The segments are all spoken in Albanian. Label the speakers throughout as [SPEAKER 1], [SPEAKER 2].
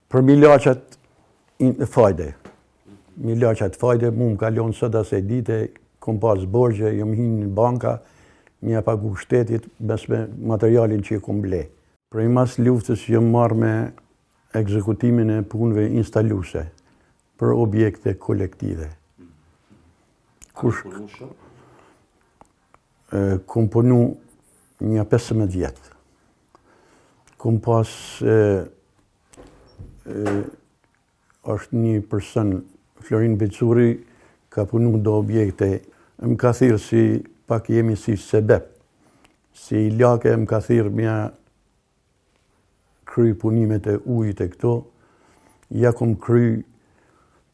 [SPEAKER 1] Për milaqat fajde. Milaqat fajde, mu më kalon sot asaj dite, kom pas borgje, jom hinë në banka, mja pagu shtetit, bes me materialin që kom ble. Prej mas luftës jom marrë me ekzekutimin e punëve instaluse për objekte kolektive. Kush kom punu një 15 vjetë. Kom pas është një person, Florin Becuri, ka punu do objekte, më ka thirë si pak jemi si sebep, si lake më ka thirë mja kry punimet e ujit e këto, ja kom kry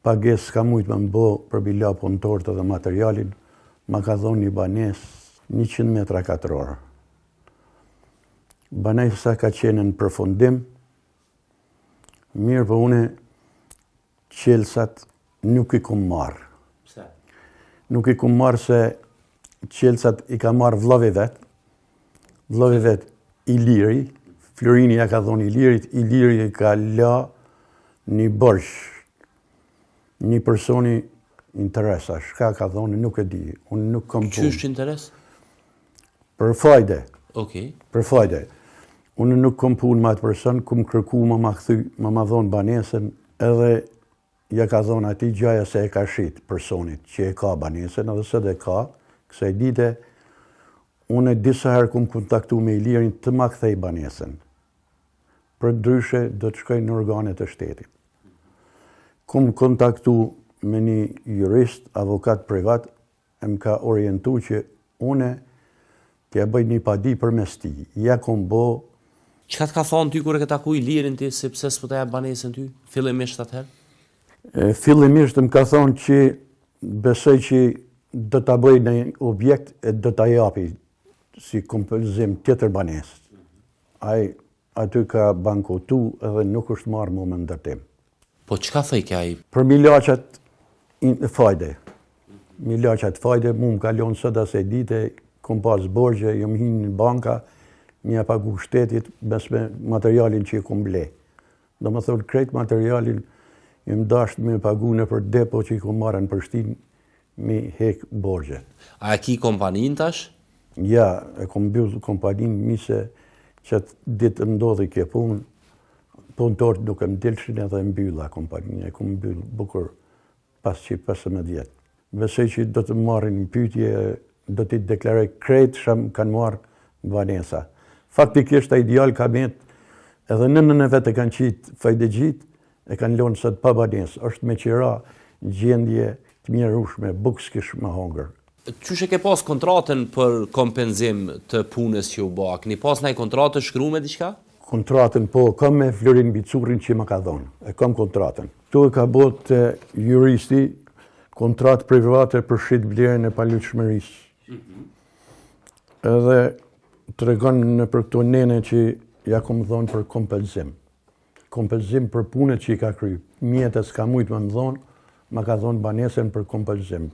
[SPEAKER 1] pages ka mujtë më mbo për bila punëtorët dhe materialin, ma ka dhonë një banes 100 metra katror. Banesa ka qenë në përfundim, mirë për une qelsat nuk i kom marë.
[SPEAKER 2] Pse?
[SPEAKER 1] Nuk i kom marë se qelsat i ka marë vllavi vetë, vllavi vetë Iliri, Florini ja ka thonë Ilirit, Iliri i ka la një bërsh, një personi interesa, shka ka thonë nuk e di, unë nuk kam punë.
[SPEAKER 2] Qysh interes?
[SPEAKER 1] Për fajde.
[SPEAKER 2] Okej.
[SPEAKER 1] Për fajde. Unë nuk kam punë me atë person, kum kërku ma këthy, ma thonë banesën, edhe ja ka thonë ati gjaja se e ka shit personit që e ka banesën, edhe se dhe ka, kësaj dite, unë disa herë kum kontaktu me Ilirin të ma kthej banesën. Për ndryshe do të shkoj në organet e shtetit. Kum kontaktu me një jurist, avokat privat, e më ka orientu që une t'ja bëj një padi për mes ti. Ja kom bo...
[SPEAKER 2] Çka të ka thonë ty kur e ke taku Ilirin ti, se pse s'po ta jap banesën ty? Fillimisht atëherë?
[SPEAKER 1] Fillimisht më ka thonë që besoj që do ta bëj në objekt e do ta japi si kompenzim tjetër banesë. Ai aty ka bankotu edhe nuk është marrë më me ndërtim.
[SPEAKER 2] Po çka thej kja ai?
[SPEAKER 1] Për milaqat fajde. Milaqat fajde, mu më kalon sot asaj dite, kom pas borgje, jom hinë në banka, mja pagu shtetit, bes me materialin që kom ble. Do më thonë, krejt materialin, jom dasht me pagu në për depo që i kom marrë në Prishtinë, mi hek borgje.
[SPEAKER 2] A e ki kompanin tash?
[SPEAKER 1] Ja, e kom mbyll kompanin, mi se që ditë ndodhi kje punë, punëtorët nuk e mdilshin edhe mbylla kompaninë, e kom mbyll bukur pas që 15 vjetë. Besoj që do të marrin në pyetje, do t'i deklaroj krejt që kanë marrë në banesa. Faktikisht a ideal ka met, edhe nënën e vetë e kanë qitë fajdegjit, e kanë lonë sot pa banesë, është me qira gjendje të mjerushme, bukë s'kish më hongër.
[SPEAKER 2] Qysh e ke pas kontratën për kompenzim të punës që u bë? A keni pas ndaj kontratë shkruar me diçka?
[SPEAKER 1] Kontratën po, kam me Florin Bicurin që më ka dhonë, e kam kontratën. Tu e ka bot juristi kontratë private për shit vlerën e palyshmërisë. Edhe të regon në për këto nene që ja kom dhonë për kompenzim. Kompenzim për punët që i ka kry. Mjetës ka mujtë më dhonë, ma ka dhonë banesën për kompenzim.